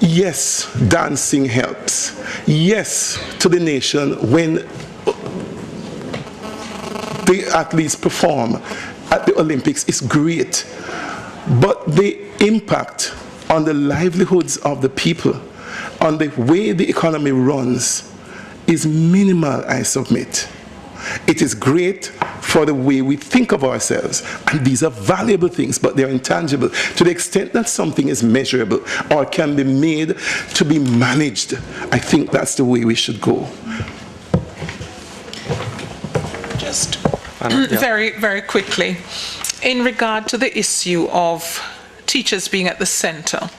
Yes, dancing helps. Yes, to the nation when the athletes perform at the Olympics is great. But the impact on the livelihoods of the people, on the way the economy runs, is minimal, I submit. It is great for the way we think of ourselves, and these are valuable things, but they're intangible. To the extent that something is measurable or can be made to be managed, I think that's the way we should go. Just very, very quickly, in regard to the issue of teachers being at the center,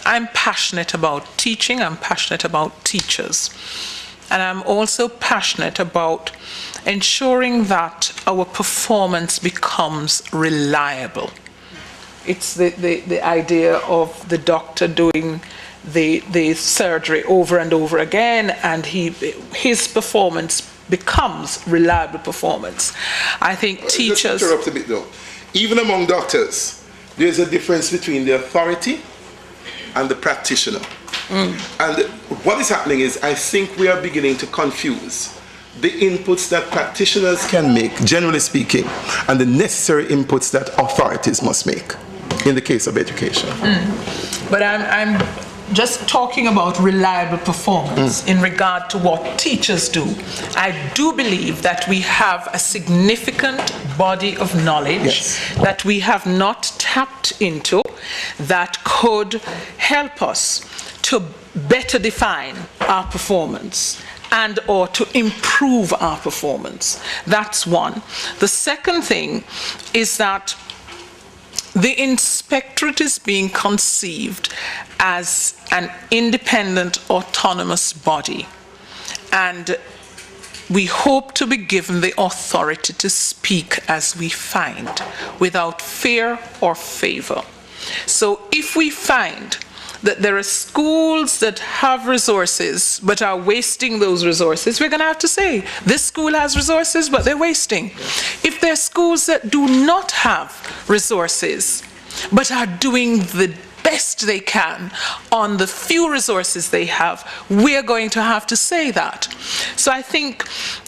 I'm passionate about teaching, I'm passionate about teachers. And I'm also passionate about ensuring that our performance becomes reliable. It's the idea of the doctor doing the surgery over and over again, and his performance becomes reliable performance. I think teachers... Just interrupt a bit though. Even among doctors, there's a difference between the authority and the practitioner. And what is happening is, I think we are beginning to confuse the inputs that practitioners can make, generally speaking, and the necessary inputs that authorities must make in the case of education. But I'm just talking about reliable performance in regard to what teachers do. I do believe that we have a significant body of knowledge that we have not tapped into that could help us to better define our performance and or to improve our performance. That's one. The second thing is that the inspectorate is being conceived as an independent, autonomous body, and we hope to be given the authority to speak as we find, without fear or favor. So if we find that there are schools that have resources but are wasting those resources, we're going to have to say, this school has resources but they're wasting. If there are schools that do not have resources but are doing the best they can on the few resources they have, we're going to have to say that. So I think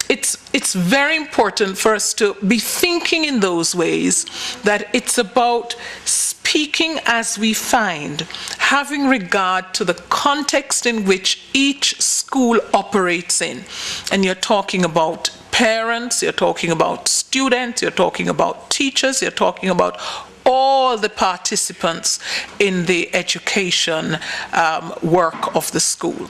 it's very important for us to be thinking in those ways, that it's about speaking as we find, having regard to the context in which each school operates in. And you're talking about parents, you're talking about students, you're talking about teachers, you're talking about all the participants in the education work of the school.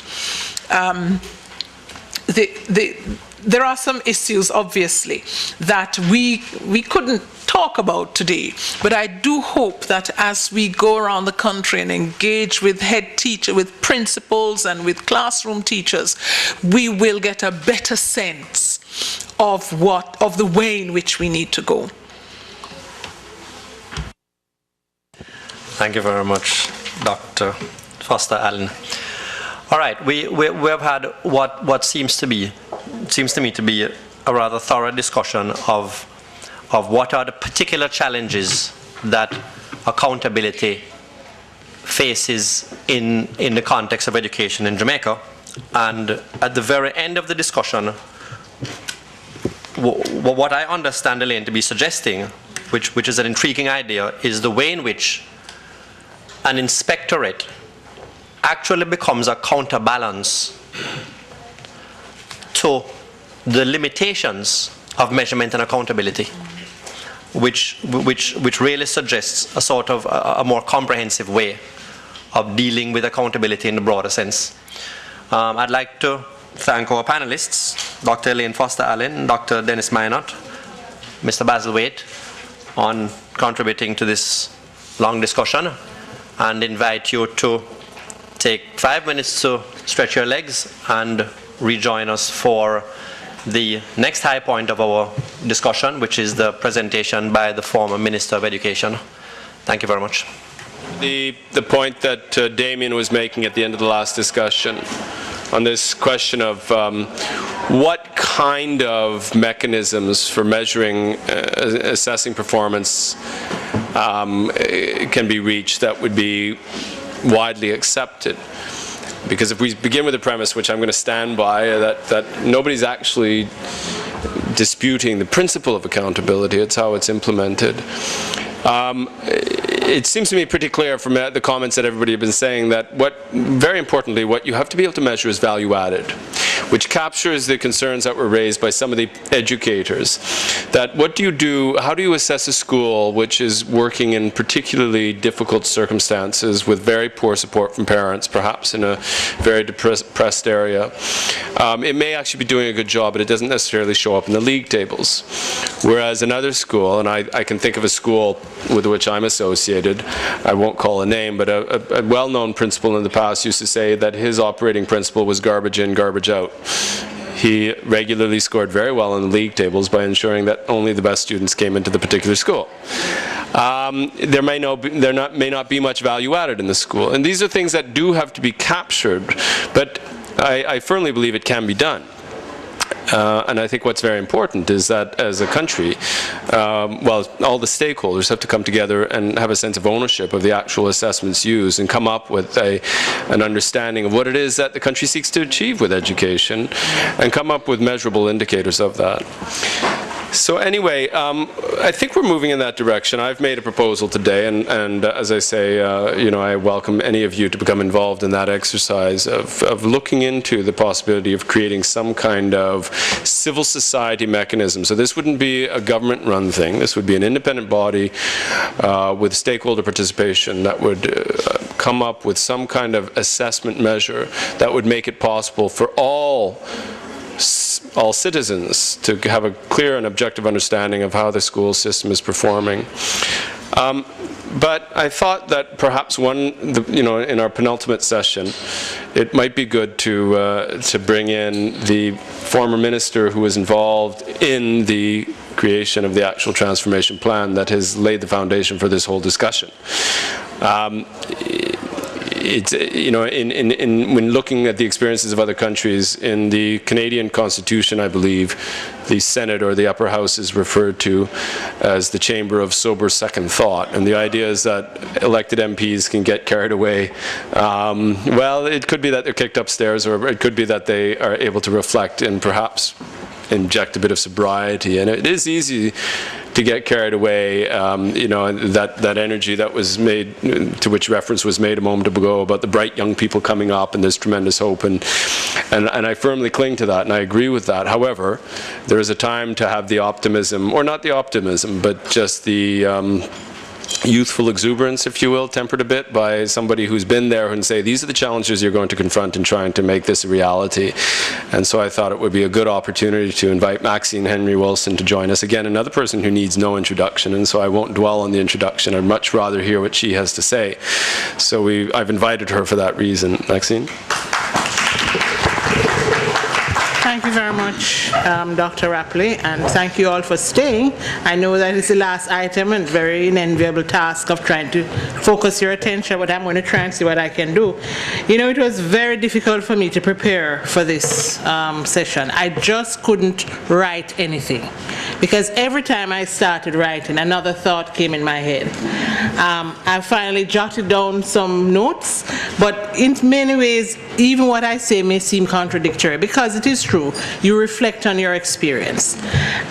There are some issues, obviously, that we couldn't talk about today, but I do hope that as we go around the country and engage with head teachers, with principals and with classroom teachers, we will get a better sense of the way in which we need to go. Thank you very much, Dr. Foster Allen. All right, we have had what seems to me to be a rather thorough discussion of what are the particular challenges that accountability faces in the context of education in Jamaica. And at the very end of the discussion, what I understand Elaine to be suggesting, which is an intriguing idea, is the way in which an inspectorate actually becomes a counterbalance to the limitations of measurement and accountability, which really suggests a sort of a more comprehensive way of dealing with accountability in the broader sense. I'd like to thank our panelists, Dr. Elaine Foster Allen, Dr. Dennis Minot, Mr. Basil Waite, on contributing to this long discussion, and invite you to take 5 minutes to stretch your legs and rejoin us for the next high point of our discussion, which is the presentation by the former Minister of Education. Thank you very much. The point that Damien was making at the end of the last discussion on this question of what kind of mechanisms for measuring, assessing performance can be reached that would be widely accepted. Because if we begin with the premise, which I'm going to stand by, that nobody's actually disputing the principle of accountability, it's how it's implemented. It seems to me pretty clear from the comments that everybody has been saying that very importantly, what you have to be able to measure is value added, which captures the concerns that were raised by some of the educators. That what do you do, how do you assess a school which is working in particularly difficult circumstances with very poor support from parents, perhaps in a very depressed area? It may actually be doing a good job, but it doesn't necessarily show up in the league tables. Whereas another school, and I can think of a school with which I'm associated, I won't call a name, but a well-known principal in the past used to say that his operating principle was garbage in, garbage out. He regularly scored very well in the league tables by ensuring that only the best students came into the particular school. There may not be much value added in the school, and these are things that do have to be captured, but I firmly believe it can be done. And I think what's very important is that as a country, well, all the stakeholders have to come together and have a sense of ownership of the actual assessments used and come up with an understanding of what it is that the country seeks to achieve with education and come up with measurable indicators of that. So anyway, I think we're moving in that direction. I've made a proposal today, and as I say, you know, I welcome any of you to become involved in that exercise of looking into the possibility of creating some kind of civil society mechanism. So this wouldn't be a government-run thing. This would be an independent body with stakeholder participation that would come up with some kind of assessment measure that would make it possible for all citizens to have a clear and objective understanding of how the school system is performing. But I thought that perhaps you know, in our penultimate session, it might be good to bring in the former minister who was involved in the creation of the actual transformation plan that has laid the foundation for this whole discussion. It's, you know, when looking at the experiences of other countries, in the Canadian Constitution, I believe, the Senate or the upper house is referred to as the chamber of sober second thought. And the idea is that elected MPs can get carried away. Well, it could be that they're kicked upstairs, or it could be that they are able to reflect and perhaps inject a bit of sobriety. And it is easy to get carried away, you know, that energy that was made, to which reference was made a moment ago about the bright young people coming up and there's tremendous hope, and I firmly cling to that and I agree with that. However, there is a time to have the optimism, or not the optimism, but just the youthful exuberance, if you will, tempered a bit by somebody who's been there and say, these are the challenges you're going to confront in trying to make this a reality. And so I thought it would be a good opportunity to invite Maxine Henry Wilson to join us. Again, another person who needs no introduction, and so I won't dwell on the introduction. I'd much rather hear what she has to say. So I've invited her for that reason. Maxine? Thank you very much, Dr. Rapley, and thank you all for staying. I know that it's the last item and very unenviable task of trying to focus your attention, but I'm going to try and see what I can do. You know, it was very difficult for me to prepare for this session. I just couldn't write anything, because every time I started writing, another thought came in my head. I finally jotted down some notes, but in many ways, even what I say may seem contradictory, because it is true. You reflect on your experience.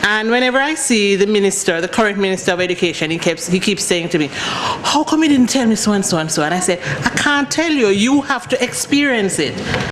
And whenever I see the minister, the current Minister of Education, he keeps saying to me, how come you didn't tell me so and so and so? And I said, I can't tell you, you have to experience it.